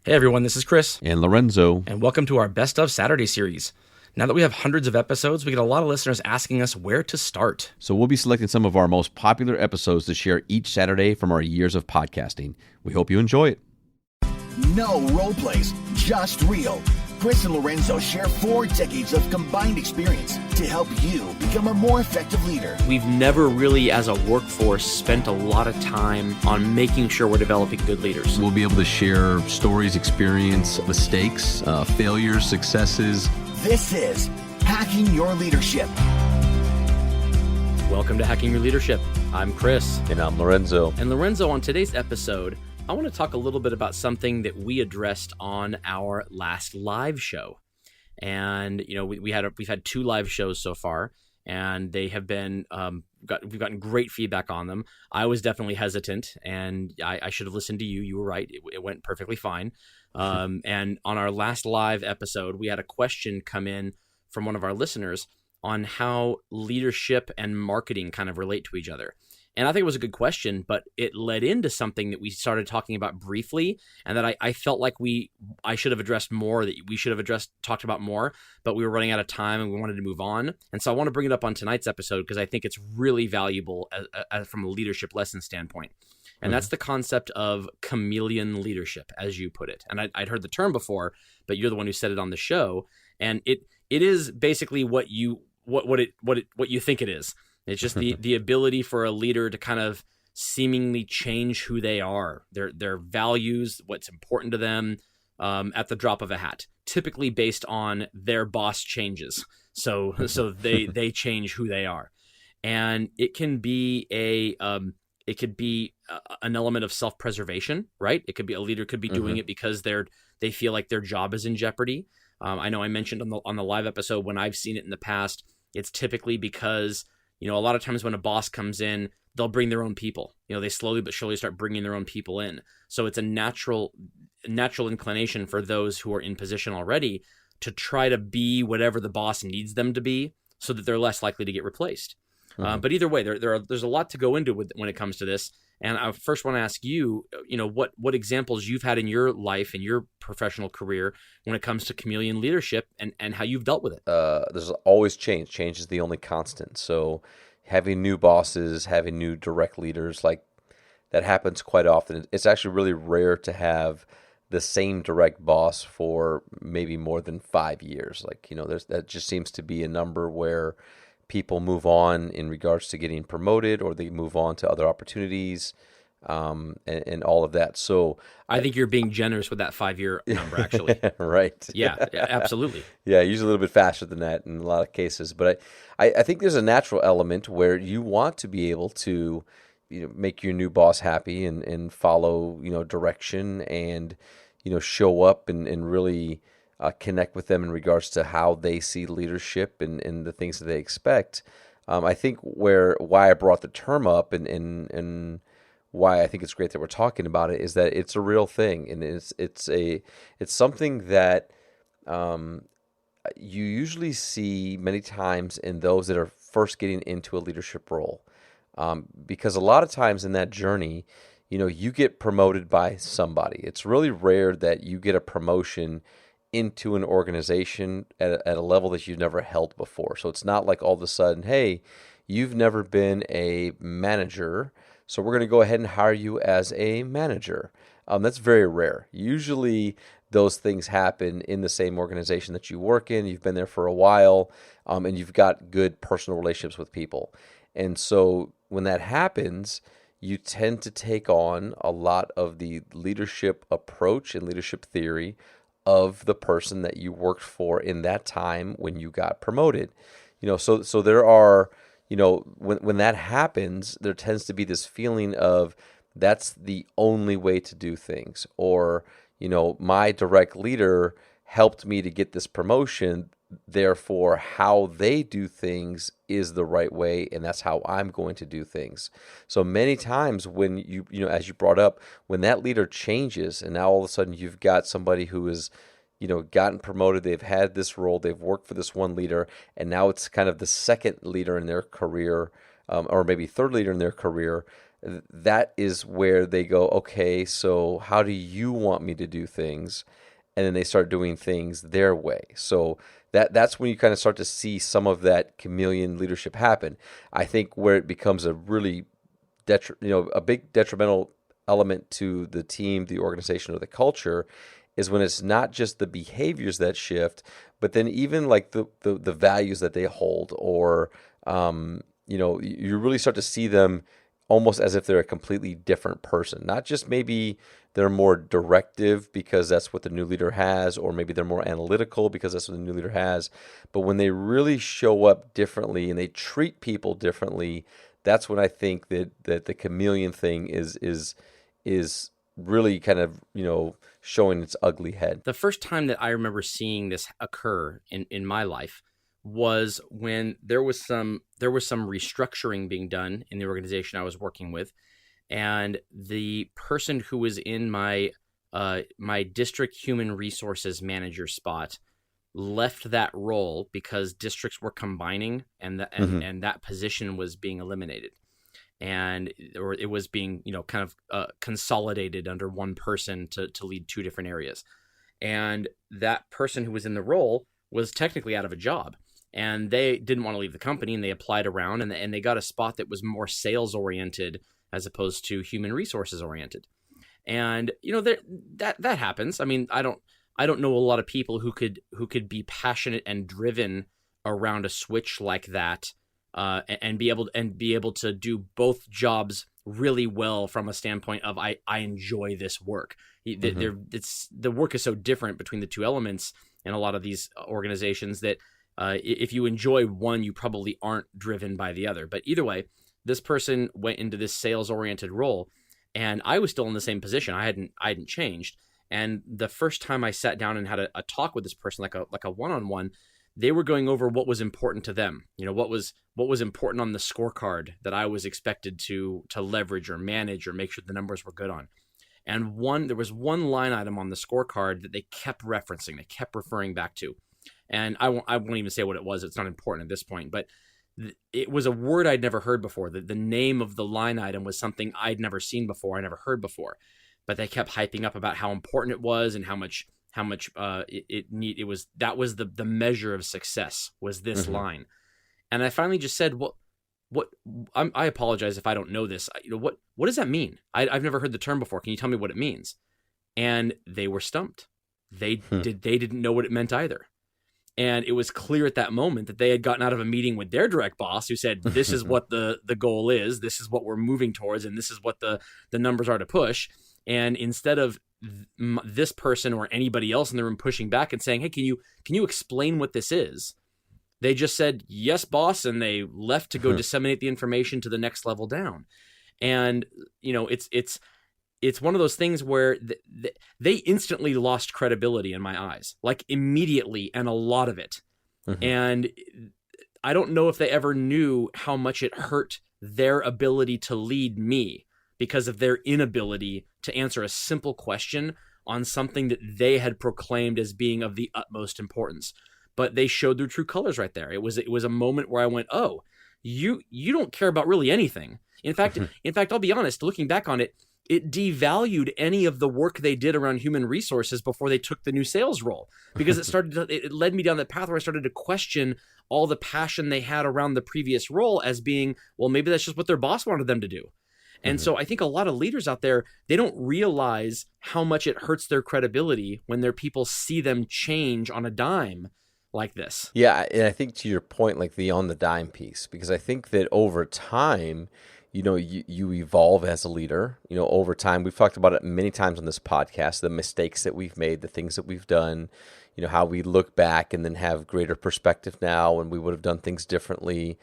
Hey everyone, this is Chris. And Lorenzo. And welcome to our Best of Saturday series. Now that we have hundreds of episodes, we get a lot of listeners asking us where to start. So we'll be selecting some of our most popular episodes to share each Saturday from our years of podcasting. We hope you enjoy it. No role plays, just real. Chris and Lorenzo share 4 decades of combined experience to help you become a more effective leader. We've never really, as a workforce, spent a lot of time on making sure we're developing good leaders. We'll be able to share stories, experience, mistakes, failures, successes. This is Hacking Your Leadership. Welcome to Hacking Your Leadership. I'm Chris. And I'm Lorenzo. And Lorenzo, on today's episode, I want to talk a little bit about something that we addressed on our last live show. And, you know, we've had 2 live shows so far, and they have been, we've gotten great feedback on them. I was definitely hesitant, and I should have listened to you. You were right. It went perfectly fine. And on our last live episode, we had a question come in from one of our listeners on how leadership and marketing kind of relate to each other. And I think it was a good question, but it led into something that we started talking about briefly, and that I felt like I should have addressed more, that we should have talked about more, but we were running out of time and we wanted to move on. And so I want to bring it up on tonight's episode because I think it's really valuable from a leadership lesson standpoint. And that's the concept of chameleon leadership, as you put it. And I'd heard the term before, but you're the one who said it on the show. And it is basically what you think it is. It's just the ability for a leader to kind of seemingly change who they are, their values, what's important to them, at the drop of a hat, typically based on their boss changes. So they change who they are. And it can be an element of self-preservation, right? It could be a leader could be doing it because they feel like their job is in jeopardy. I know I mentioned on the live episode when I've seen it in the past, it's typically because, you know, a lot of times when a boss comes in, they'll bring their own people. You know, they slowly but surely start bringing their own people in. So it's a natural inclination for those who are in position already to try to be whatever the boss needs them to be so that they're less likely to get replaced. But either way, there's a lot to go into when it comes to this. And I first want to ask you, you know, what examples you've had in your life, in your professional career, when it comes to chameleon leadership and how you've dealt with it. There's always change. Change is the only constant. So having new bosses, having new direct leaders, like that happens quite often. It's actually really rare to have the same direct boss for maybe more than 5 years. Like, you know, that just seems to be a number where people move on in regards to getting promoted, or they move on to other opportunities, and all of that. So I think you're being generous with that 5-year number, actually. Right. Yeah, absolutely. Yeah, usually a little bit faster than that in a lot of cases. But I think there's a natural element where you want to be able to, you know, make your new boss happy and follow, you know, direction, and, you know, show up and really connect with them in regards to how they see leadership and the things that they expect. I think why I brought the term up and why I think it's great that we're talking about it is that it's a real thing, and it's something that you usually see many times in those that are first getting into a leadership role, because a lot of times in that journey, you know, you get promoted by somebody. It's really rare that you get a promotion into an organization at a level that you've never held before. So it's not like all of a sudden, hey, you've never been a manager, so we're going to go ahead and hire you as a manager. That's very rare. Usually those things happen in the same organization that you work in. You've been there for a while, and you've got good personal relationships with people. And so when that happens, you tend to take on a lot of the leadership approach and leadership theory of the person that you worked for in that time when you got promoted. You know, so there are, you know, when that happens, there tends to be this feeling of that's the only way to do things, or, you know, my direct leader helped me to get this promotion, therefore how they do things is the right way, and that's how I'm going to do things. So many times when you know, as you brought up, when that leader changes and now all of a sudden you've got somebody who is, you know, gotten promoted, they've had this role, they've worked for this one leader, and now it's kind of the second leader in their career, or maybe third leader in their career, that is where they go, okay, so how do you want me to do things? And then they start doing things their way. So that's when you kind of start to see some of that chameleon leadership happen. I think where it becomes a really a big detrimental element to the team, the organization, or the culture is when it's not just the behaviors that shift, but then even like the values that they hold, or you really start to see them almost as if they're a completely different person. Not just maybe they're more directive because that's what the new leader has, or maybe they're more analytical because that's what the new leader has. But when they really show up differently and they treat people differently, that's when I think that the chameleon thing is really kind of, showing its ugly head. The first time that I remember seeing this occur in my life was when there was some restructuring being done in the organization I was working with, and the person who was in my district human resources manager spot left that role because districts were combining, and that position was being eliminated, or it was being kind of consolidated under one person to lead two different areas, and that person who was in the role was technically out of a job. And they didn't want to leave the company, and they applied around, and they got a spot that was more sales oriented as opposed to human resources oriented. And that happens. I mean, I don't know a lot of people who could be passionate and driven around a switch like that, and be able to do both jobs really well from a standpoint of I enjoy this work. The work is so different between the two elements in a lot of these organizations that. If you enjoy one, you probably aren't driven by the other. But either way, this person went into this sales-oriented role, and I was still in the same position. I hadn't changed. And the first time I sat down and had a talk with this person, like a one-on-one, they were going over what was important to them. What was important on the scorecard that I was expected to leverage or manage or make sure the numbers were good on. And there was one line item on the scorecard that they kept referencing, they kept referring back to. And I won't even say what it was. It's not important at this point. But it was a word I'd never heard before. The name of the line item was something I'd never seen before, I never heard before. But they kept hyping up about how important it was and how much it was. That was the measure of success, was this line. And I finally just said, I apologize if I don't know this. What does that mean? I've never heard the term before. Can you tell me what it means? And they were stumped. They didn't know what it meant either. And it was clear at that moment that they had gotten out of a meeting with their direct boss, who said, this is what the goal is, this is what we're moving towards, and this is what the numbers are to push. And instead of this person or anybody else in the room pushing back and saying, hey, can you explain what this is? They just said, yes, boss, and they left to go disseminate the information to the next level down. And, it's one of those things where they instantly lost credibility in my eyes, like immediately, and a lot of it. And I don't know if they ever knew how much it hurt their ability to lead me because of their inability to answer a simple question on something that they had proclaimed as being of the utmost importance. But they showed their true colors right there. It was a moment where I went, oh, you don't care about really anything. In fact, I'll be honest, looking back on it, it devalued any of the work they did around human resources before they took the new sales role, because it led me down that path where I started to question all the passion they had around the previous role as being, well, maybe that's just what their boss wanted them to do. And so I think a lot of leaders out there, they don't realize how much it hurts their credibility when their people see them change on a dime like this. Yeah, and I think to your point, like the on the dime piece, because I think that over time, you evolve as a leader. Over time, we've talked about it many times on this podcast, the mistakes that we've made, the things that we've done, how we look back and then have greater perspective now and we would have done things differently.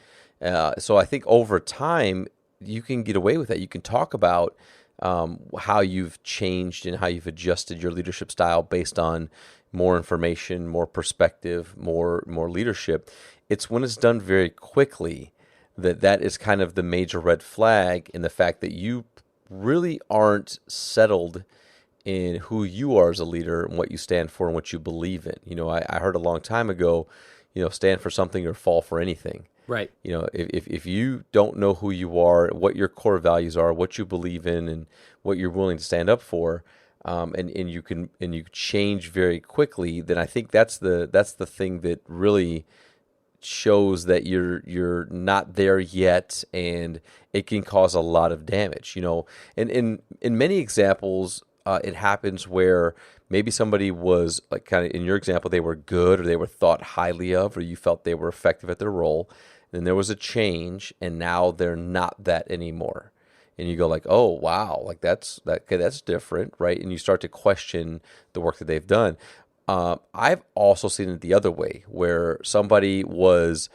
So I think over time, you can get away with that. You can talk about how you've changed and how you've adjusted your leadership style based on more information, more perspective, more leadership. It's when it's done very quickly that is kind of the major red flag in the fact that you really aren't settled in who you are as a leader and what you stand for and what you believe in. I heard a long time ago, stand for something or fall for anything. Right. You know, if you don't know who you are, what your core values are, what you believe in, and what you're willing to stand up for, and you change very quickly, then I think that's the thing that really shows that you're not there yet, and it can cause a lot of damage. You know, and in many examples, it happens where maybe somebody was like, kind of in your example, they were good, or they were thought highly of, or you felt they were effective at their role. Then there was a change, and now they're not that anymore. And you go like, oh wow, like okay, that's different, right? And you start to question the work that they've done. I've also seen it the other way, where somebody was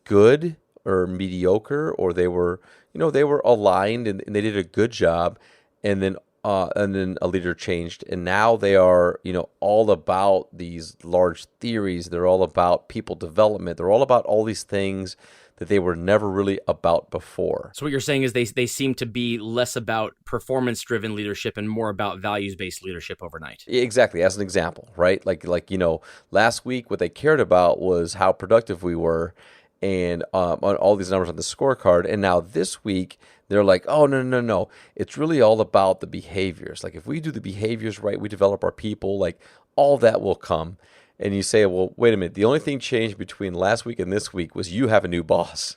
good or mediocre, or they were aligned, and they did a good job, and then a leader changed, and now they are, all about these large theories. They're all about people development. They're all about all these things that they were never really about before. So what you're saying is they seem to be less about performance-driven leadership and more about values-based leadership overnight. Exactly. As an example, right? Like last week, what they cared about was how productive we were, and on all these numbers on the scorecard. And now this week, they're like, oh, no. It's really all about the behaviors. Like, if we do the behaviors right, we develop our people, like, all that will come. And you say, well, wait a minute. The only thing changed between last week and this week was you have a new boss,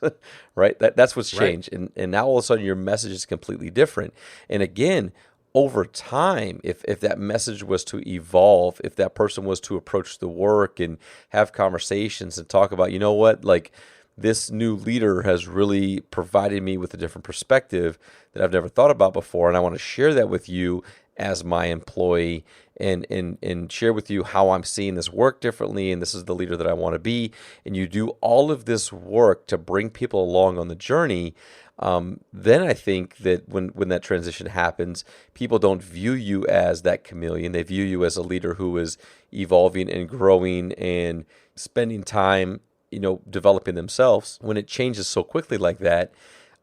right? That's what's changed. Right. And now all of a sudden your message is completely different. And again, over time, if that message was to evolve, if that person was to approach the work and have conversations and talk about, you know what, like, this new leader has really provided me with a different perspective that I've never thought about before, and I want to share that with you as my employee, and share with you how I'm seeing this work differently, and this is the leader that I want to be. And you do all of this work to bring people along on the journey. Then I think that when that transition happens, people don't view you as that chameleon. They view you as a leader who is evolving and growing and spending time, developing themselves. When it changes so quickly like that,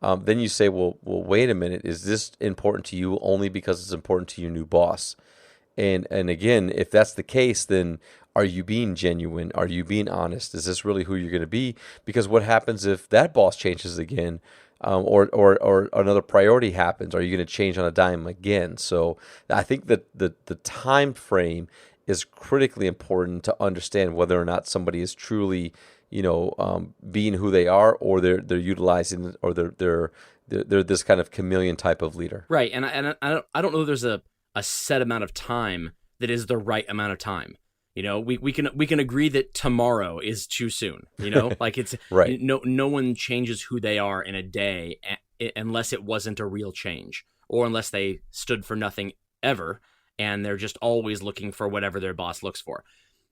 then you say, well, wait a minute. Is this important to you only because it's important to your new boss? And again, if that's the case, then are you being genuine? Are you being honest? Is this really who you're going to be? Because what happens if that boss changes again, or another priority happens? Are you going to change on a dime again? So I think that the time frame is critically important to understand whether or not somebody is truly, being who they are, or they're utilizing, or they're this kind of chameleon type of leader. Right, and I don't know there's a set amount of time that is the right amount of time. We can agree that tomorrow is too soon. Like, it's right. No one changes who they are in a day unless it wasn't a real change, or unless they stood for nothing ever and they're just always looking for whatever their boss looks for.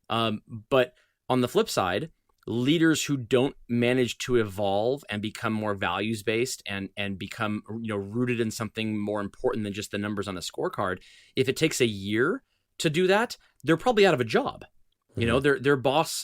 But on the flip side, leaders who don't manage to evolve and become more values-based and become, rooted in something more important than just the numbers on a scorecard, if it takes a year to do that, they're probably out of a job. Mm-hmm.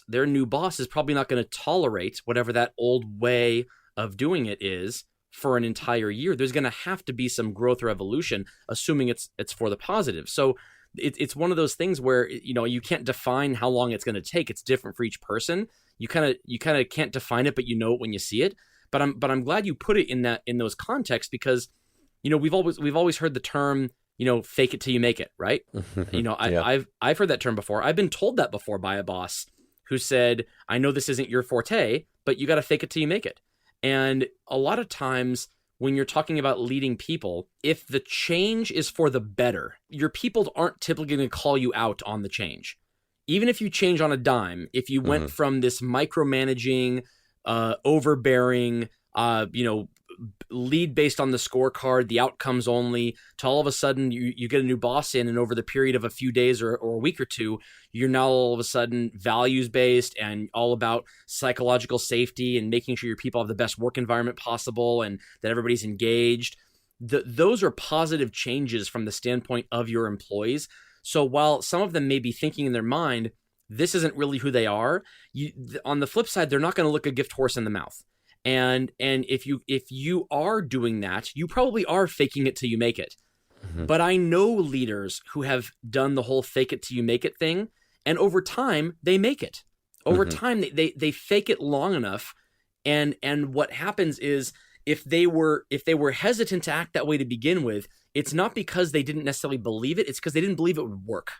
Their new boss is probably not going to tolerate whatever that old way of doing it is for an entire year. There's going to have to be some growth or evolution, assuming it's for the positive. So it's one of those things where, you can't define how long it's going to take. It's different for each person. You kind of can't define it, but you know it when you see it. But I'm glad you put it in those contexts, because we've always heard the term, fake it till you make it, right? Yeah. I've heard that term before. I've been told that before by a boss who said, I know this isn't your forte, but you got to fake it till you make it. And a lot of times when you're talking about leading people, if the change is for the better, your people aren't typically going to call you out on the change. Even if you change on a dime, if you went from this micromanaging, overbearing, lead based on the scorecard, the outcomes only, to all of a sudden you get a new boss in, and over the period of a few days or a week or two, you're now all of a sudden values based and all about psychological safety and making sure your people have the best work environment possible and that everybody's engaged. Those are positive changes from the standpoint of your employees. So while some of them may be thinking in their mind, this isn't really who they are, on the flip side, they're not going to look a gift horse in the mouth. And if you are doing that, you probably are faking it till you make it. Mm-hmm. But I know leaders who have done the whole fake it till you make it thing, and over time they make it. Over time they fake it long enough, And what happens is if they were hesitant to act that way to begin with, it's not because they didn't necessarily believe it. It's because they didn't believe it would work.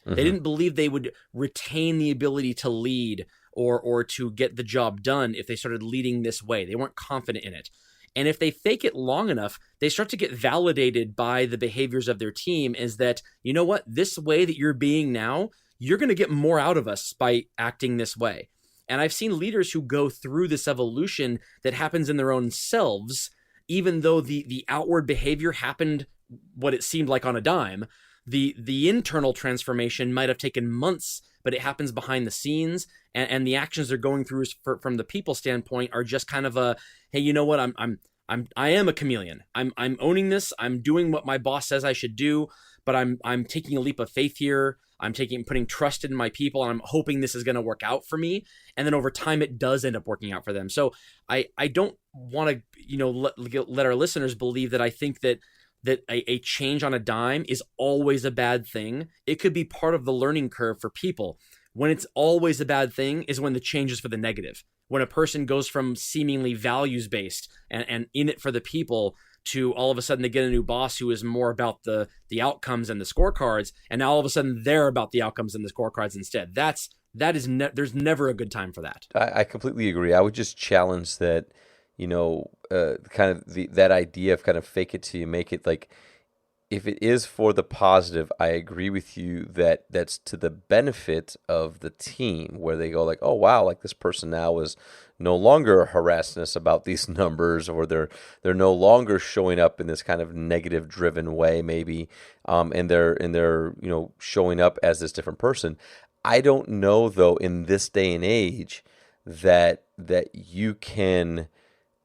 They didn't believe they would retain the ability to lead or to get the job done if they started leading this way. They weren't confident in it. And if they fake it long enough, they start to get validated by the behaviors of their team, is that, you know what, this way that you're being now, you're going to get more out of us by acting this way. And I've seen leaders who go through this evolution that happens in their own selves, even though the outward behavior happened what it seemed like on a dime. The internal transformation might have taken months, but it happens behind the scenes, and the actions they're going through from the people standpoint are just kind of a, hey, you know what, I am a chameleon. I'm owning this. I'm doing what my boss says I should do, but I'm taking a leap of faith here. I'm putting trust in my people, and I'm hoping this is going to work out for me. And then over time, it does end up working out for them. So I don't want to let our listeners believe that I think that a change on a dime is always a bad thing. It could be part of the learning curve for people. When it's always a bad thing is when the change is for the negative. When a person goes from seemingly values-based and in it for the people to all of a sudden they get a new boss who is more about the outcomes and the scorecards, and now all of a sudden they're about the outcomes and the scorecards instead. There's never a good time for that. I completely agree. I would just challenge that, kind of that idea of kind of fake it till you make it. Like, if it is for the positive, I agree with you that that's to the benefit of the team, where they go like, oh wow, like this person now is no longer harassing us about these numbers, or they're no longer showing up in this kind of negative driven way, maybe, and they're showing up as this different person. I don't know though, in this day and age, that you can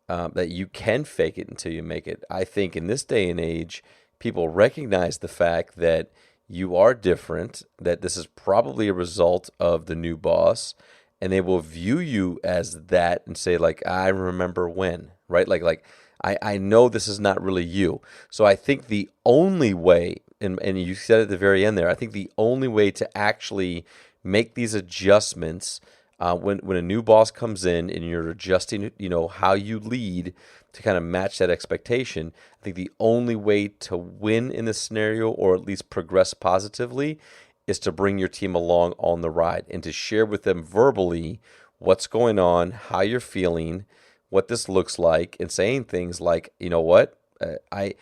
fake it until you make it. I think in this day and age, people recognize the fact that you are different, that this is probably a result of the new boss, and they will view you as that and say, like, I remember when, right? Like I know this is not really you. So I think the only way, and you said at the very end there, I think the only way to actually make these adjustments when a new boss comes in and you're adjusting, how you lead to kind of match that expectation, I think the only way to win in this scenario, or at least progress positively, is to bring your team along on the ride and to share with them verbally what's going on, how you're feeling, what this looks like, and saying things like, you know what, I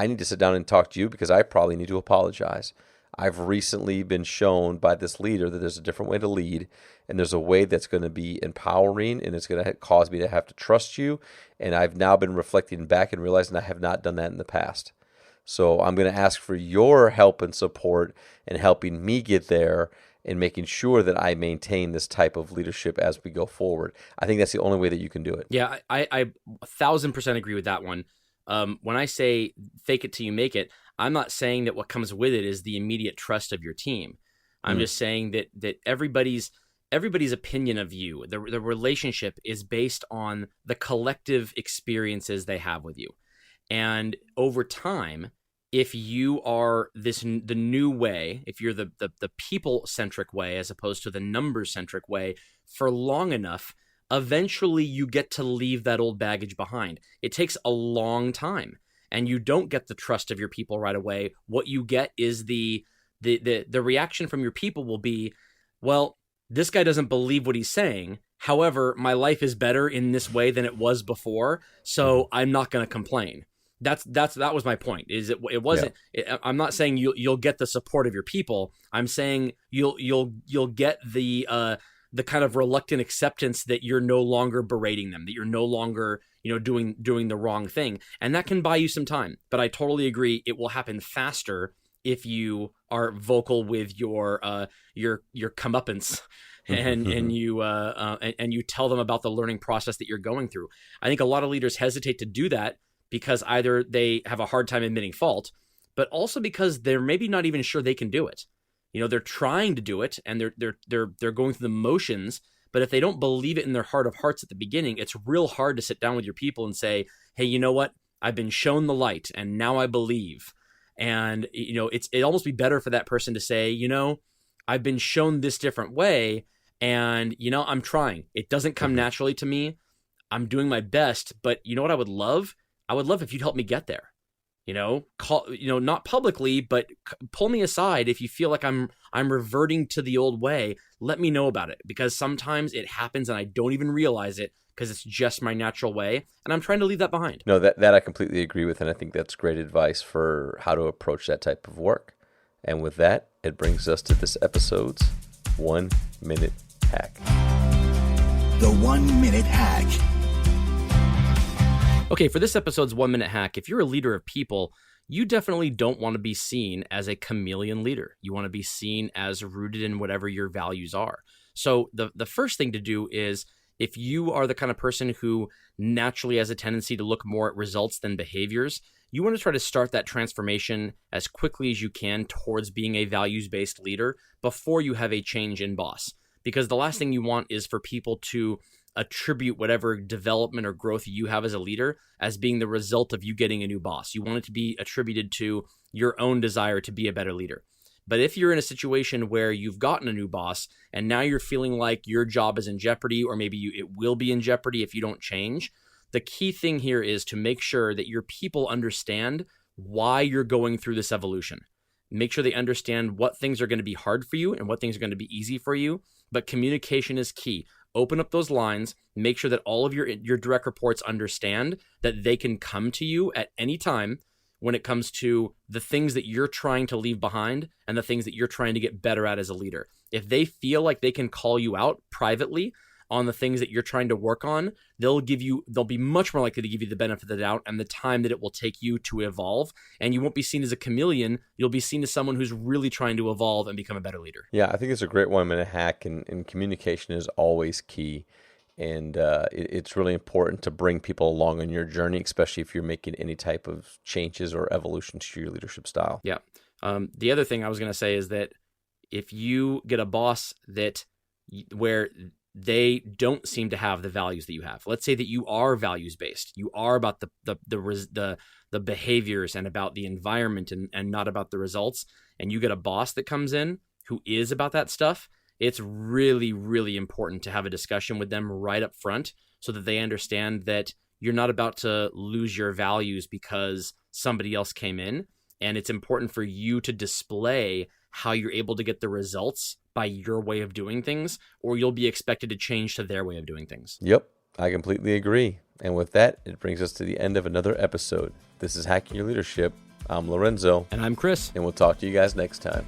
need to sit down and talk to you because I probably need to apologize. I've recently been shown by this leader that there's a different way to lead, and there's a way that's going to be empowering, and it's going to cause me to have to trust you. And I've now been reflecting back and realizing I have not done that in the past. So I'm going to ask for your help and support in helping me get there and making sure that I maintain this type of leadership as we go forward. I think that's the only way that you can do it. Yeah, I 1,000% agree with that one. When I say fake it till you make it, I'm not saying that what comes with it is the immediate trust of your team. I'm just saying that everybody's opinion of you, the relationship, is based on the collective experiences they have with you. And over time, if you are the new way, if you're the people-centric way as opposed to the number-centric way for long enough, eventually you get to leave that old baggage behind. It takes a long time, and you don't get the trust of your people right away. What you get is the reaction from your people will be, well, this guy doesn't believe what he's saying. However, my life is better in this way than it was before, so I'm not going to complain. That was my point. Is it wasn't? Yeah. I'm not saying you'll get the support of your people. I'm saying you'll get the kind of reluctant acceptance that you're no longer berating them, that you're no longer doing the wrong thing, and that can buy you some time. But I totally agree, it will happen faster if you are vocal with your comeuppance and you tell them about the learning process that you're going through. I think a lot of leaders hesitate to do that because either they have a hard time admitting fault, but also because they're maybe not even sure they can do it. They're trying to do it and they're going through the motions, but if they don't believe it in their heart of hearts at the beginning, it's real hard to sit down with your people and say, hey, you know what? I've been shown the light and now I believe. And, it'd almost be better for that person to say, I've been shown this different way and, I'm trying. It doesn't come naturally to me. I'm doing my best, but you know what I would love? I would love if you'd help me get there. Not publicly, but pull me aside if you feel like I'm reverting to the old way. Let me know about it, because sometimes it happens and I don't even realize it because it's just my natural way, and I'm trying to leave that behind. No, that I completely agree with, and I think that's great advice for how to approach that type of work. And with that, it brings us to this episode's 1 minute hack. The 1 minute hack. Okay, for this episode's 1 minute hack, if you're a leader of people, you definitely don't want to be seen as a chameleon leader. You want to be seen as rooted in whatever your values are. So the first thing to do is, if you are the kind of person who naturally has a tendency to look more at results than behaviors, you want to try to start that transformation as quickly as you can towards being a values-based leader before you have a change in boss. Because the last thing you want is for people to attribute whatever development or growth you have as a leader as being the result of you getting a new boss. You want it to be attributed to your own desire to be a better leader. But if you're in a situation where you've gotten a new boss and now you're feeling like your job is in jeopardy, or maybe it will be in jeopardy if you don't change, the key thing here is to make sure that your people understand why you're going through this evolution. Make sure they understand what things are going to be hard for you and what things are going to be easy for you. But communication is key. Open up those lines, make sure that all of your direct reports understand that they can come to you at any time when it comes to the things that you're trying to leave behind and the things that you're trying to get better at as a leader. If they feel like they can call you out privately on the things that you're trying to work on, they'll be much more likely to give you the benefit of the doubt and the time that it will take you to evolve. And you won't be seen as a chameleon. You'll be seen as someone who's really trying to evolve and become a better leader. Yeah, I think it's a great 1 minute hack, and communication is always key. And it's really important to bring people along on your journey, especially if you're making any type of changes or evolutions to your leadership style. Yeah. The other thing I was going to say is that if you get a boss where they don't seem to have the values that you have. Let's say that you are values-based. You are about the behaviors and about the environment and not about the results. And you get a boss that comes in who is about that stuff. It's really, really important to have a discussion with them right up front so that they understand that you're not about to lose your values because somebody else came in. And it's important for you to display how you're able to get the results by your way of doing things, or you'll be expected to change to their way of doing things. Yep, I completely agree. And with that, it brings us to the end of another episode. This is Hacking Your Leadership. I'm Lorenzo. And I'm Chris. And we'll talk to you guys next time.